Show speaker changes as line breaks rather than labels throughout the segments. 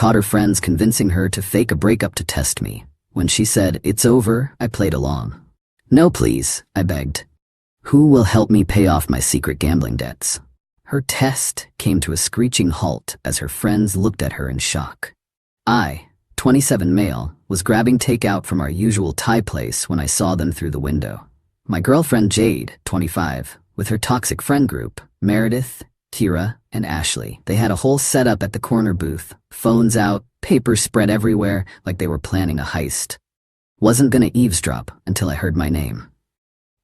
caught her friends convincing her to fake a breakup to test me. When she said, "It's over," I played along. "No, please," I begged. "Who will help me pay off my secret gambling debts?" Her test came to a screeching halt as her friends looked at her in shock. I, 27 male, was grabbing takeout from our usual Thai place when I saw them through the window. My girlfriend Jade, 25, with her toxic friend group, Meredith, Kira, and Ashley. They had a whole setup at the corner booth, phones out, papers spread everywhere like they were planning a heist. Wasn't gonna eavesdrop until I heard my name.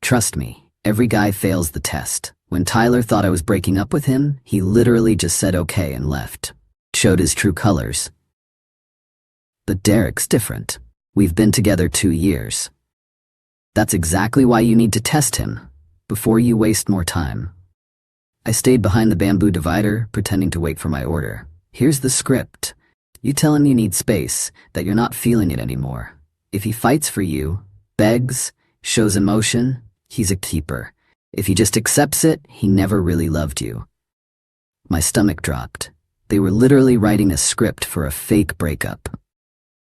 Trust me, every guy fails the test. When Tyler thought I was breaking up with him, he literally just said okay and left. Showed his true colors. But Derek's different. We've been together 2 years. That's exactly why you need to test him, before you waste more time. I stayed behind the bamboo divider, pretending to wait for my order. Here's the script. You tell him you need space, that you're not feeling it anymore. If he fights for you, begs, shows emotion, he's a keeper. If he just accepts it, he never really loved you. My stomach dropped. They were literally writing a script for a fake breakup.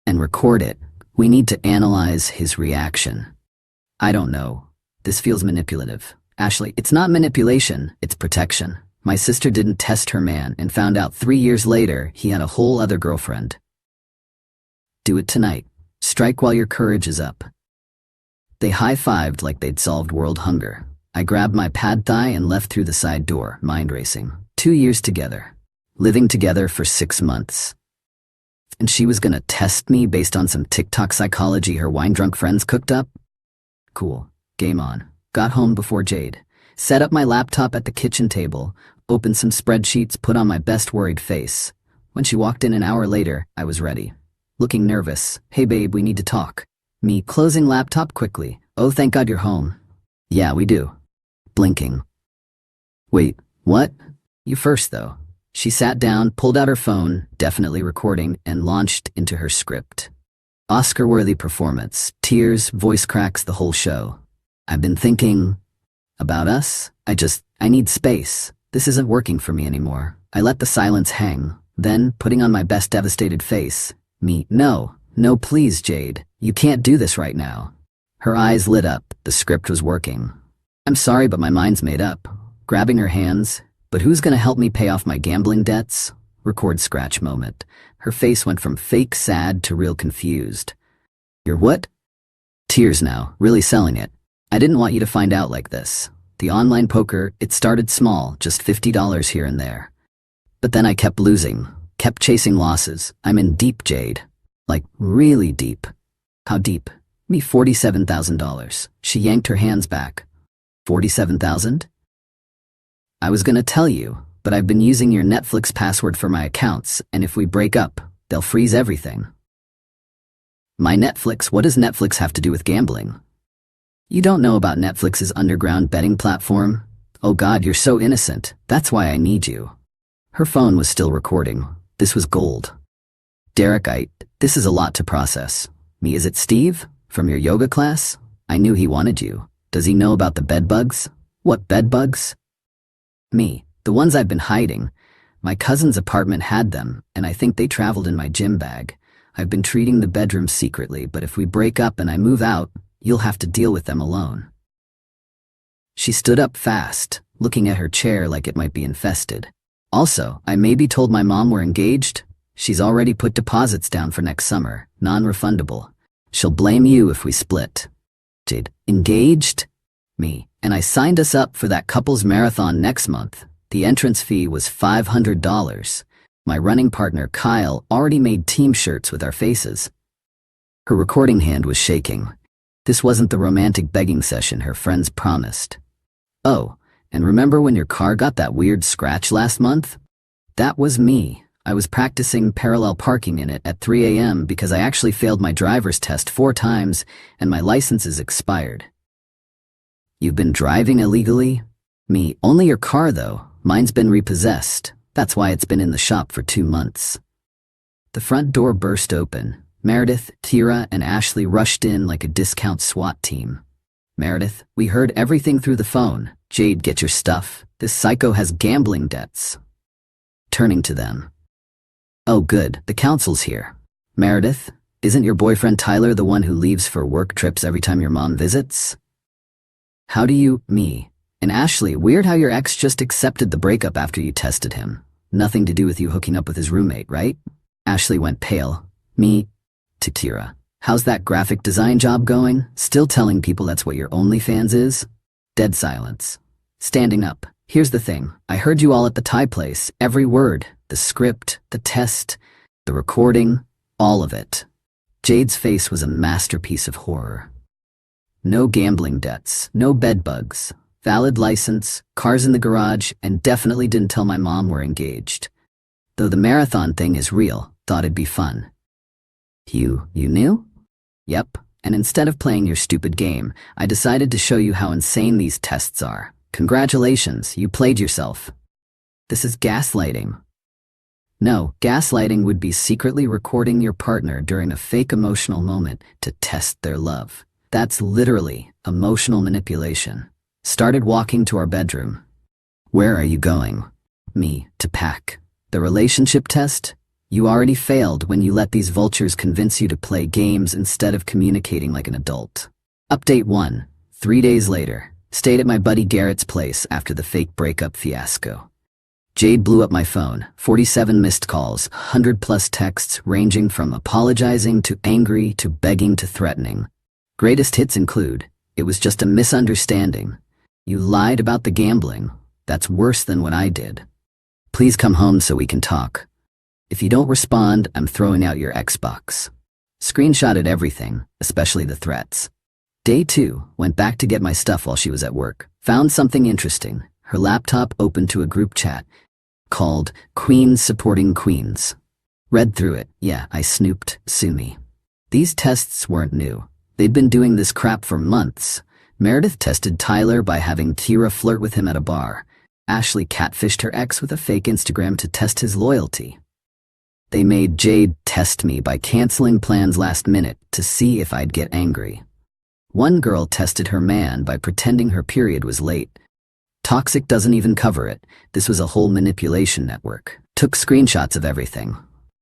And record it. We need to analyze his reaction. I don't know. This feels manipulative. Ashley, it's not manipulation, it's protection. My sister didn't test her man and found out 3 years later he had a whole other girlfriend. Do it tonight. Strike while your courage is up. They high-fived like they'd solved world hunger. I grabbed my pad thai and left through the side door, mind racing. 2 years together. Living together for 6 months. And she was gonna test me based on some TikTok psychology her wine-drunk friends cooked up? Cool. Game on. Got home before Jade. Set up my laptop at the kitchen table, opened some spreadsheets, put on my best worried face. When she walked in an hour later, I was ready. Looking nervous. "Hey babe, we need to talk." Me closing laptop quickly. "Oh, thank God you're home." "Yeah, we do." Blinking. "Wait, what?" "You first, though." She sat down, pulled out her phone, definitely recording, and launched into her script. Oscar-worthy performance, tears, voice cracks, the whole show. "I've been thinking about us. I need space. This isn't working for me anymore." I let the silence hang, then, putting on my best devastated face, me, "No, please, Jade. You can't do this right now." Her eyes lit up. The script was working. "I'm sorry, but my mind's made up." Grabbing her hands, "But who's gonna help me pay off my gambling debts?" Record scratch moment. Her face went from fake sad to real confused. "You're what?" Tears now, really selling it. "I didn't want you to find out like this. The online poker, it started small, just $50 here and there. But then I kept losing, kept chasing losses. I'm in deep, Jade. Like, really deep." "How deep?" "Me, $47,000. She yanked her hands back. "47,000? "I was gonna tell you, but I've been using your Netflix password for my accounts, and if we break up, they'll freeze everything." "My Netflix? What does Netflix have to do with gambling?" "You don't know about Netflix's underground betting platform? Oh God, you're so innocent. That's why I need you." Her phone was still recording. This was gold. "Derek, this is a lot to process." Me, "Is it Steve? From your yoga class? I knew he wanted you. Does he know about the bed bugs?" "What bed bugs?" Me, "The ones I've been hiding. My cousin's apartment had them, and I think they traveled in my gym bag. I've been treating the bedroom secretly, but if we break up and I move out, you'll have to deal with them alone." She stood up fast, looking at her chair like it might be infested. "Also, I maybe told my mom we're engaged. She's already put deposits down for next summer, non-refundable. She'll blame you if we split." Jade, "Engaged?" Me, "And I signed us up for that couples marathon next month. The entrance fee was $500. My running partner, Kyle, already made team shirts with our faces." Her recording hand was shaking. This wasn't the romantic begging session her friends promised. "Oh, and remember when your car got that weird scratch last month? That was me. I was practicing parallel parking in it at 3 a.m. because I actually failed my driver's test 4 times and my license is expired." "You've been driving illegally?" Me, "Only your car though. Mine's been repossessed. That's why it's been in the shop for 2 months." The front door burst open. Meredith, Kira, and Ashley rushed in like a discount SWAT team. "Meredith, we heard everything through the phone. Jade, get your stuff. This psycho has gambling debts." Turning to them. Oh good, the counsel's here. Meredith, isn't your boyfriend Tyler the one who leaves for work trips every time your mom visits? How do you, me? And Ashley, weird how your ex just accepted the breakup after you tested him. Nothing to do with you hooking up with his roommate, right? Ashley went pale. Me, to Kira. How's that graphic design job going? Still telling people that's what your OnlyFans is? Dead silence. Standing up. Here's the thing. I heard you all at the Thai place. Every word. The script, the test, the recording, all of it. Jade's face was a masterpiece of horror. No gambling debts, no bed bugs, valid license, cars in the garage, and definitely didn't tell my mom we're engaged. Though the marathon thing is real, thought it'd be fun. You knew? Yep, and instead of playing your stupid game, I decided to show you how insane these tests are. Congratulations, you played yourself. This is gaslighting. No, gaslighting would be secretly recording your partner during a fake emotional moment to test their love. That's literally emotional manipulation. Started walking to our bedroom. Where are you going? Me, to pack. The relationship test? You already failed when you let these vultures convince you to play games instead of communicating like an adult. Update 1. 3 days later. Stayed at my buddy Garrett's place after the fake breakup fiasco. Jade blew up my phone, 47 missed calls, 100+ texts ranging from apologizing to angry to begging to threatening. Greatest hits include, "It was just a misunderstanding. You lied about the gambling. That's worse than what I did. Please come home so we can talk. If you don't respond, I'm throwing out your Xbox." Screenshotted everything, especially the threats. Day 2, went back to get my stuff while she was at work. Found something interesting. Her laptop opened to a group chat called Queens Supporting Queens. Read through it. Yeah, I snooped. Sue me. These tests weren't new. They'd been doing this crap for months. Meredith tested Tyler by having Kira flirt with him at a bar. Ashley catfished her ex with a fake Instagram to test his loyalty. They made Jade test me by canceling plans last minute to see if I'd get angry. One girl tested her man by pretending her period was late. Toxic doesn't even cover it. This was a whole manipulation network. Took screenshots of everything,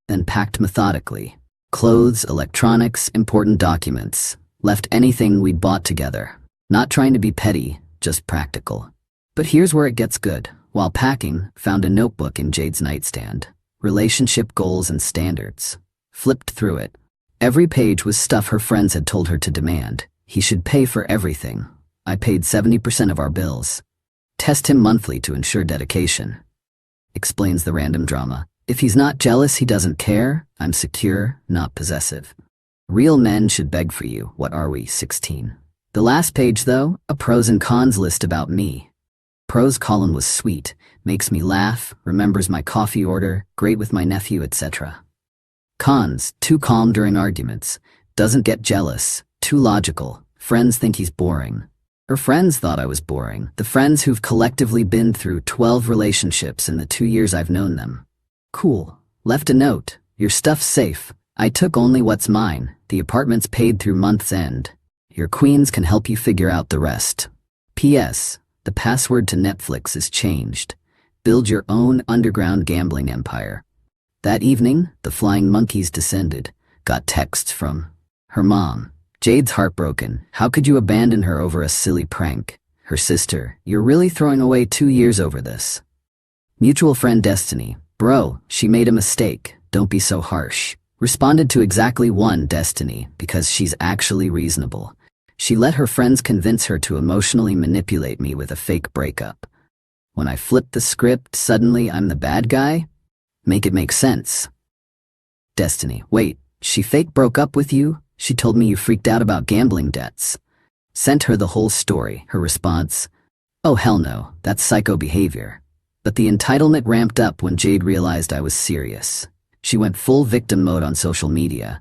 then packed methodically. Clothes, electronics, important documents. Left anything we'd bought together. Not trying to be petty, just practical. But here's where it gets good. While packing, found a notebook in Jade's nightstand. Relationship goals and standards. Flipped through it. Every page was stuff her friends had told her to demand. He should pay for everything. I paid 70% of our bills. Test him monthly to ensure dedication. Explains the random drama. If he's not jealous, he doesn't care. I'm secure, not possessive. Real men should beg for you. What are we, 16? The last page, though, a pros and cons list about me. Pros column was sweet. Makes me laugh, remembers my coffee order, great with my nephew, etc. Cons, too calm during arguments. Doesn't get jealous, too logical. Friends think he's boring. Her friends thought I was boring. The friends who've collectively been through 12 relationships in the 2 years I've known them. Cool. Left a note. Your stuff's safe. I took only what's mine. The apartment's paid through month's end. Your queens can help you figure out the rest. P.S. The password to Netflix is changed. Build your own underground gambling empire. That evening, the flying monkeys descended. Got texts from her mom. Jade's heartbroken. How could you abandon her over a silly prank? Her sister. You're really throwing away 2 years over this. Mutual friend Destiny. Bro, she made a mistake. Don't be so harsh. Responded to exactly one Destiny because she's actually reasonable. She let her friends convince her to emotionally manipulate me with a fake breakup. When I flipped the script, suddenly I'm the bad guy? Make it make sense. Destiny. Wait, she fake broke up with you? She told me you freaked out about gambling debts. Sent her the whole story. Her response, "Oh hell no, that's psycho behavior." But the entitlement ramped up when Jade realized I was serious. She went full victim mode on social media.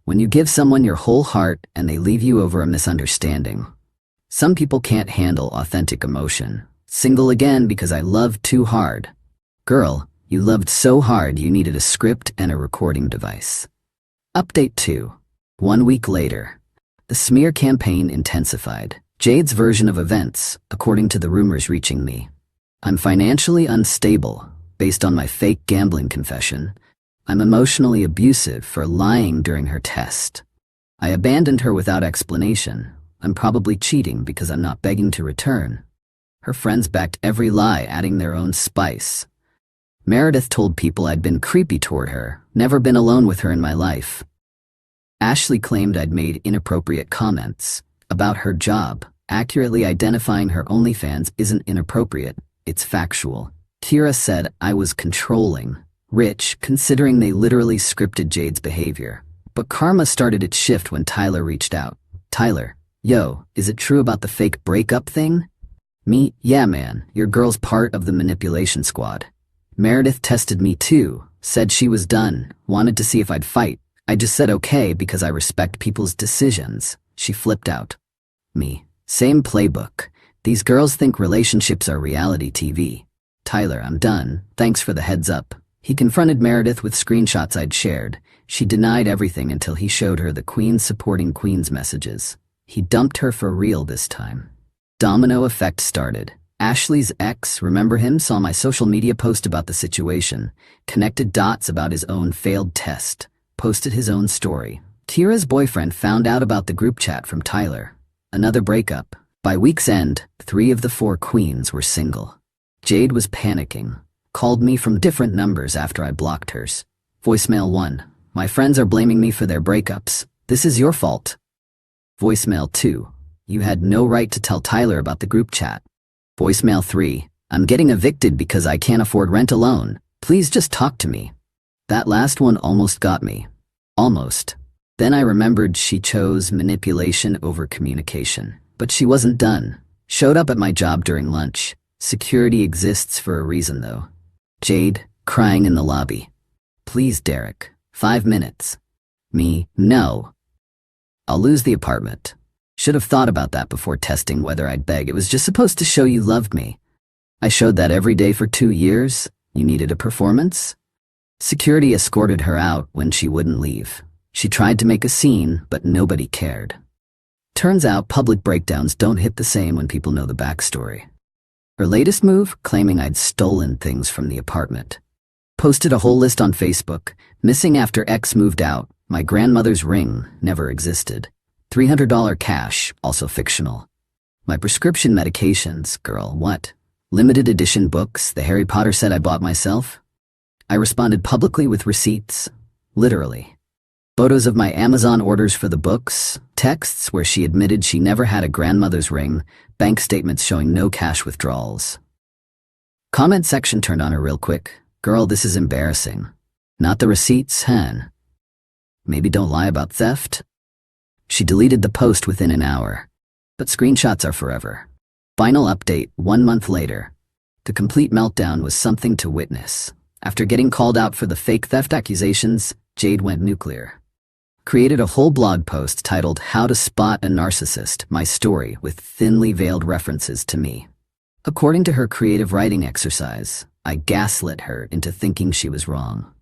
When you give someone your whole heart and they leave you over a misunderstanding. Some people can't handle authentic emotion. Single again because I loved too hard. Girl, you loved so hard you needed a script and a recording device. Update 2. 1 week later. The smear campaign intensified. Jade's version of events, according to the rumors reaching me. I'm financially unstable, based on my fake gambling confession. I'm emotionally abusive for lying during her test. I abandoned her without explanation. I'm probably cheating because I'm not begging to return. Her friends backed every lie, adding their own spice. Meredith told people I'd been creepy toward her, never been alone with her in my life. Ashley claimed I'd made inappropriate comments about her job. Accurately identifying her OnlyFans isn't inappropriate, it's factual. Kira said I was controlling, rich, considering they literally scripted Jade's behavior. But karma started its shift when Tyler reached out. Tyler, yo, is it true about the fake breakup thing? Me, yeah man, your girl's part of the manipulation squad. Meredith tested me too, said she was done, wanted to see if I'd fight. I just said okay because I respect people's decisions. She flipped out. Me, same playbook. These girls think relationships are reality TV. Tyler, I'm done, thanks for the heads up. He confronted Meredith with screenshots I'd shared. She denied everything until he showed her the Queens supporting Queens messages. He dumped her for real this time. Domino effect started. Ashley's ex, remember him, saw my social media post about the situation, connected dots about his own failed test, posted his own story. Kira's boyfriend found out about the group chat from Tyler. Another breakup. By week's end, 3 of the 4 queens were single. Jade was panicking. Called me from different numbers after I blocked hers. Voicemail 1. My friends are blaming me for their breakups. This is your fault. Voicemail 2. You had no right to tell Tyler about the group chat. Voicemail 3. I'm getting evicted because I can't afford rent alone. Please just talk to me. That last one almost got me. Almost. Then I remembered she chose manipulation over communication. But she wasn't done. Showed up at my job during lunch. Security exists for a reason though. Jade, crying in the lobby. Please, Derek. 5 minutes. Me, no. I'll lose the apartment. Should have thought about that before testing whether I'd beg. It was just supposed to show you loved me. I showed that every day for 2 years. You needed a performance? Security escorted her out when she wouldn't leave. She tried to make a scene, but nobody cared. Turns out public breakdowns don't hit the same when people know the backstory. Her latest move, claiming I'd stolen things from the apartment. Posted a whole list on Facebook, missing after ex moved out, my grandmother's ring never existed. $300 cash, also fictional. My prescription medications, girl, what? Limited edition books, the Harry Potter set I bought myself? I responded publicly with receipts, literally. Photos of my Amazon orders for the books, texts where she admitted she never had a grandmother's ring, bank statements showing no cash withdrawals. Comment section turned on her real quick. Girl, this is embarrassing. Not the receipts, hen. Maybe don't lie about theft? She deleted the post within an hour. But screenshots are forever. Final update, 1 month later. The complete meltdown was something to witness. After getting called out for the fake theft accusations, Jade went nuclear. Created a whole blog post titled How to Spot a Narcissist, My Story, with thinly veiled references to me. According to her creative writing exercise, I gaslit her into thinking she was wrong.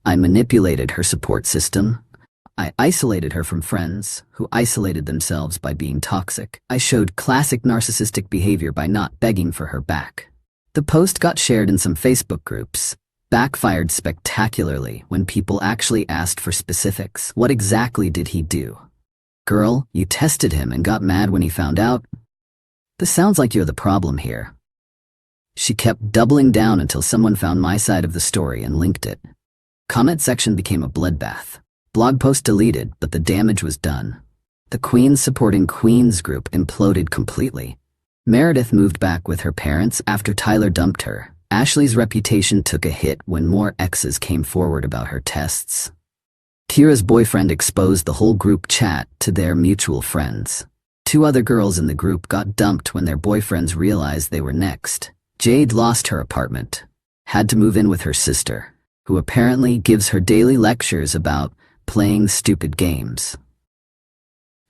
I manipulated her support system. I isolated her from friends who isolated themselves by being toxic. I showed classic narcissistic behavior by not begging for her back. The post got shared in some Facebook groups, backfired spectacularly when people actually asked for specifics. What exactly did he do? Girl, you tested him and got mad when he found out? This sounds like you're the problem here. She kept doubling down until someone found my side of the story and linked it. Comment section became a bloodbath. Blog post deleted, but the damage was done. The Queens supporting Queens group imploded completely. Meredith moved back with her parents after Tyler dumped her. Ashley's reputation took a hit when more exes came forward about her tests. Kira's boyfriend exposed the whole group chat to their mutual friends. 2 other girls in the group got dumped when their boyfriends realized they were next. Jade lost her apartment. Had to move in with her sister, who apparently gives her daily lectures about playing stupid games.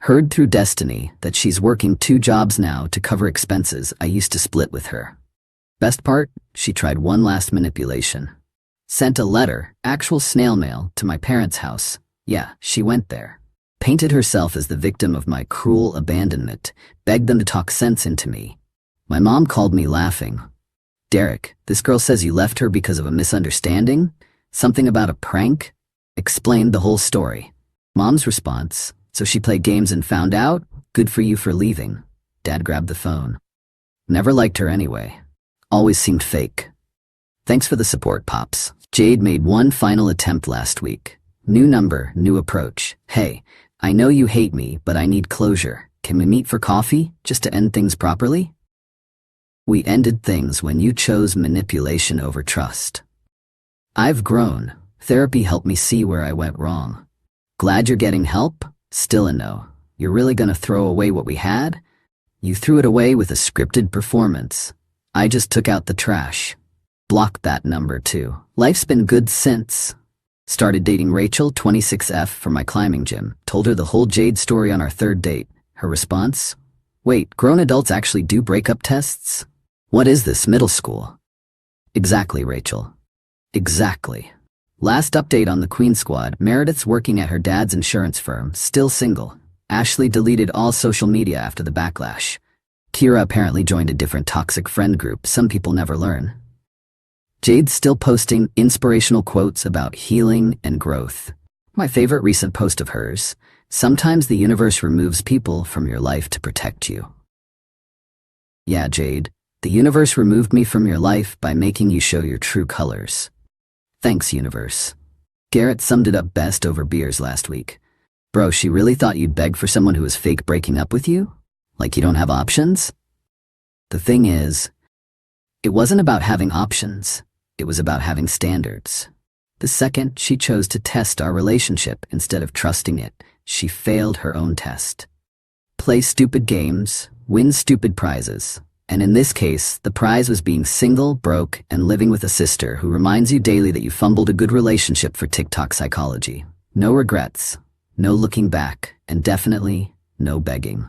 Heard through Destiny that she's working 2 jobs now to cover expenses I used to split with her. Best part, she tried one last manipulation. Sent a letter, actual snail mail, to my parents' house. Yeah, she went there. Painted herself as the victim of my cruel abandonment, begged them to talk sense into me. My mom called me laughing. Derek, this girl says you left her because of a misunderstanding? Something about a prank? Explained the whole story. Mom's response, so she played games and found out? Good for you for leaving. Dad grabbed the phone. Never liked her anyway. Always seemed fake. Thanks for the support, Pops. Jade made one final attempt last week. New number, new approach. Hey, I know you hate me, but I need closure. Can we meet for coffee, just to end things properly? We ended things when you chose manipulation over trust. I've grown. Therapy helped me see where I went wrong. Glad you're getting help? Still a no. You're really gonna throw away what we had? You threw it away with a scripted performance. I just took out the trash. Blocked that number too. Life's been good since. Started dating Rachel, 26F, from my climbing gym. Told her the whole Jade story on our third date. Her response? Wait, grown adults actually do breakup tests? What is this, middle school? Exactly, Rachel. Exactly. Last update on the Queen Squad, Meredith's working at her dad's insurance firm, still single. Ashley deleted all social media after the backlash. Kira apparently joined a different toxic friend group. Some people never learn. Jade's still posting inspirational quotes about healing and growth. My favorite recent post of hers, sometimes the universe removes people from your life to protect you. Yeah, Jade, the universe removed me from your life by making you show your true colors. Thanks, universe. Garrett summed it up best over beers last week. Bro, she really thought you'd beg for someone who was fake breaking up with you? Like you don't have options? The thing is, it wasn't about having options. It was about having standards. The second she chose to test our relationship instead of trusting it, she failed her own test. Play stupid games, win stupid prizes. And in this case, the prize was being single, broke, and living with a sister who reminds you daily that you fumbled a good relationship for TikTok psychology. No regrets, no looking back, and definitely no begging.